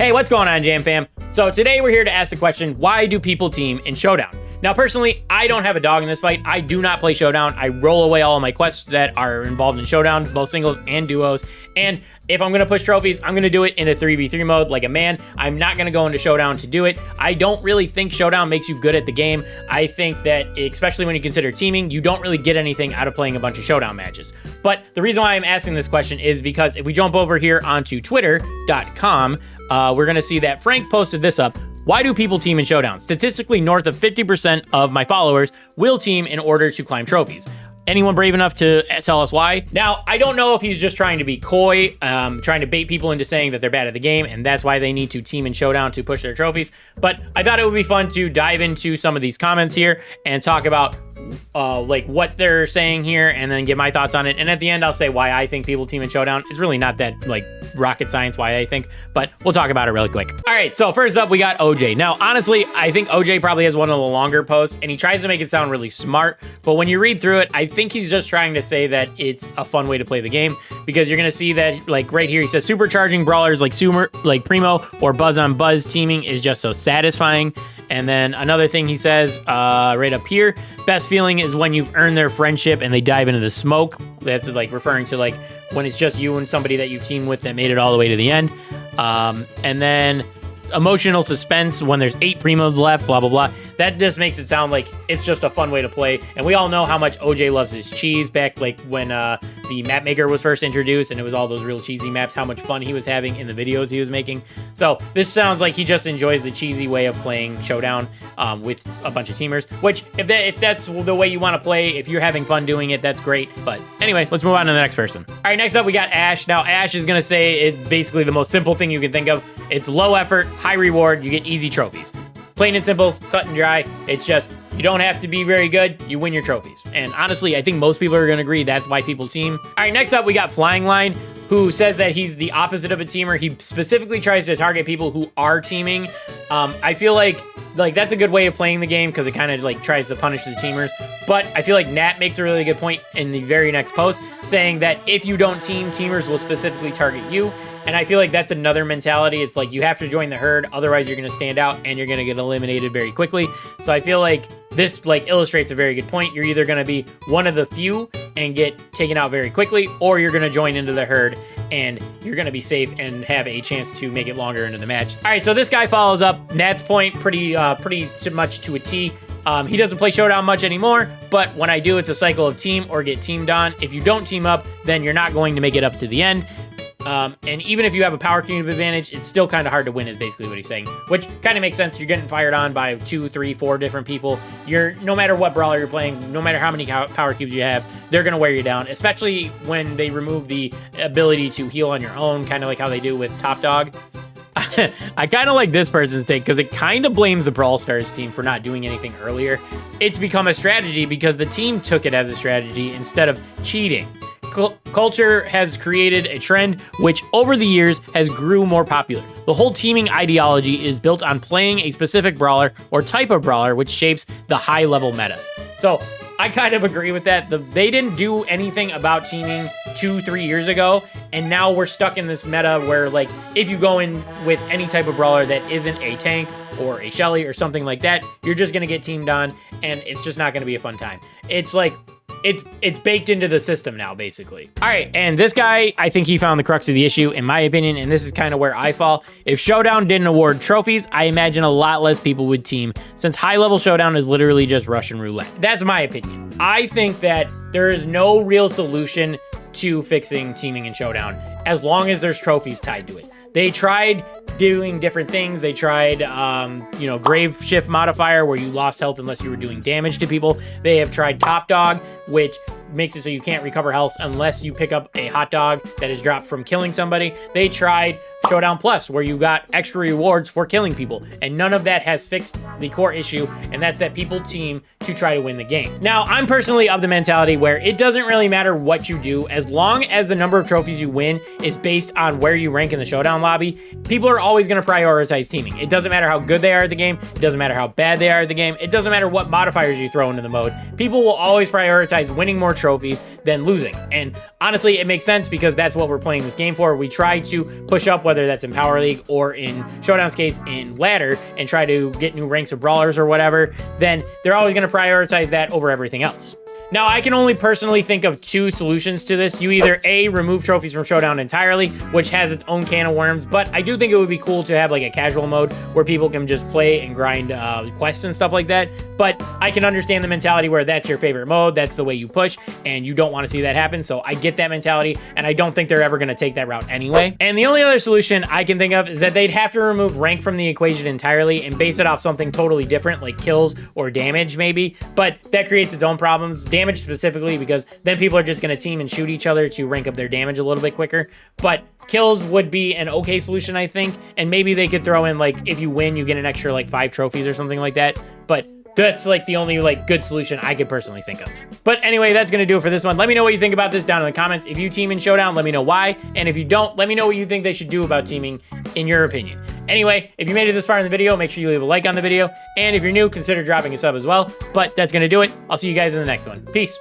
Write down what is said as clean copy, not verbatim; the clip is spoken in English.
Hey, what's going on, Jam fam? So today we're here to ask the question, why do people team in Showdown? Now, personally, I don't have a dog in this fight. I do not play Showdown. I roll away all of my quests that are involved in Showdown, both singles and duos. And if I'm going to push trophies, I'm going to do it in a 3v3 mode like a man. I'm not going to go into Showdown to do it. I don't really think Showdown makes you good at the game. I think that, especially when you consider teaming, you don't really get anything out of playing a bunch of Showdown matches. But the reason why I'm asking this question is because if we jump over here onto twitter.com, we're going to see that Frank posted this up. Why do people team in Showdown? Statistically, north of 50% of my followers will team in order to climb trophies. Anyone brave enough to tell us why? Now, I don't know if he's just trying to be coy, trying to bait people into saying that they're bad at the game, and that's why they need to team in Showdown to push their trophies. But I thought it would be fun to dive into some of these comments here and talk about like what they're saying here and then give my thoughts on it. And at the end, I'll say why I think people team in Showdown. It's really not that like rocket science why I think, but we'll talk about it really quick. All right, so first up, we got OJ. Now, honestly, I think OJ probably has one of the longer posts and he tries to make it sound really smart, but when you read through it, I think he's just trying to say that it's a fun way to play the game, because you're gonna see that like right here, he says supercharging brawlers like Primo or Buzz on Buzz teaming is just so satisfying. And then another thing he says right up here, best feeling is when you've earned their friendship and they dive into the smoke. That's like referring to like when it's just you and somebody that you've teamed with that made it all the way to the end. And then emotional suspense when there's 8 primos left, blah, blah, blah. That just makes it sound like it's just a fun way to play. And we all know how much OJ loves his cheese back like when the map maker was first introduced and it was all those real cheesy maps, how much fun he was having in the videos he was making. So this sounds like he just enjoys the cheesy way of playing Showdown with a bunch of teamers, which if that's the way you want to play, if you're having fun doing it, that's great. But anyway, let's move on to the next person. All right, next up we got Ash. Now Ash is going to say it basically the most simple thing you can think of. It's low effort, high reward, you get easy trophies. Plain and simple, cut and dry. It's just, you don't have to be very good, you win your trophies. And honestly, I think most people are gonna agree that's why people team. All right, next up we got Flying Line, who says that he's the opposite of a teamer. He specifically tries to target people who are teaming. I feel like that's a good way of playing the game because it kind of like tries to punish the teamers. But I feel like Nat makes a really good point in the very next post, saying that if you don't team, teamers will specifically target you. And I feel like that's another mentality. It's like you have to join the herd, otherwise you're going to stand out and you're going to get eliminated very quickly. So I feel like this like illustrates a very good point. You're either going to be one of the few and get taken out very quickly, or you're going to join into the herd and you're going to be safe and have a chance to make it longer into the match. All right, so this guy follows up Nat's point pretty much to a T. He doesn't play Showdown much anymore, but when I do, it's a cycle of team or get teamed on. If you don't team up, then you're not going to make it up to the end. And even if you have a power cube advantage, it's still kind of hard to win is basically what he's saying, which kind of makes sense. You're getting fired on by 2, 3, 4 different people. No matter what brawler you're playing, no matter how many power cubes you have, they're going to wear you down, especially when they remove the ability to heal on your own, kind of like how they do with Top Dog. I kind of like this person's take because it kind of blames the Brawl Stars team for not doing anything earlier. It's become a strategy because the team took it as a strategy instead of cheating. Culture has created a trend which over the years has grew more popular. The whole teaming ideology is built on playing a specific brawler or type of brawler, which shapes the high level meta. So I kind of agree with that. They didn't do anything about teaming 2-3 years ago, and now we're stuck in this meta where like if you go in with any type of brawler that isn't a tank or a Shelly or something like that, you're just gonna get teamed on and it's just not gonna be a fun time. It's like it's baked into the system now, basically. All right, and this guy, I think he found the crux of the issue, in my opinion, and this is kind of where I fall. If Showdown didn't award trophies, I imagine a lot less people would team, since high-level Showdown is literally just Russian roulette. That's my opinion. I think that there is no real solution to fixing teaming in Showdown, as long as there's trophies tied to it. They tried doing different things. They tried, grave shift modifier where you lost health unless you were doing damage to people. They have tried Top Dog, which makes it so you can't recover health unless you pick up a hot dog that is dropped from killing somebody. They tried Showdown Plus, where you got extra rewards for killing people, and none of that has fixed the core issue, and that's that people team to try to win the game. Now, I'm personally of the mentality where it doesn't really matter what you do, as long as the number of trophies you win is based on where you rank in the Showdown lobby. People are always going to prioritize teaming. It doesn't matter how good they are at the game. It doesn't matter how bad they are at the game. It doesn't matter what modifiers you throw into the mode. People will always prioritize winning more trophies than losing. And honestly, it makes sense because that's what we're playing this game for. We try to push up, whether that's in Power League or in Showdown's case in Ladder, and try to get new ranks of brawlers or whatever, then they're always going to prioritize that over everything else. Now, I can only personally think of two solutions to this. You either A, remove trophies from Showdown entirely, which has its own can of worms, but I do think it would be cool to have like a casual mode where people can just play and grind quests and stuff like that. But I can understand the mentality where that's your favorite mode, that's the way you push, and you don't want to see that happen. So I get that mentality, and I don't think they're ever going to take that route anyway. And the only other solution I can think of is that they'd have to remove rank from the equation entirely and base it off something totally different, like kills or damage maybe. But that creates its own problems. Damage specifically, because then people are just going to team and shoot each other to rank up their damage a little bit quicker. But kills would be an okay solution, I think. And maybe they could throw in, like, if you win, you get an extra, like, 5 trophies or something like that. But that's like the only like good solution I could personally think of. But anyway, that's gonna do it for this one. Let me know what you think about this down in the comments. If you team in Showdown, let me know why. And if you don't, let me know what you think they should do about teaming in your opinion. Anyway, if you made it this far in the video, make sure you leave a like on the video. And if you're new, consider dropping a sub as well. But that's gonna do it. I'll see you guys in the next one. Peace.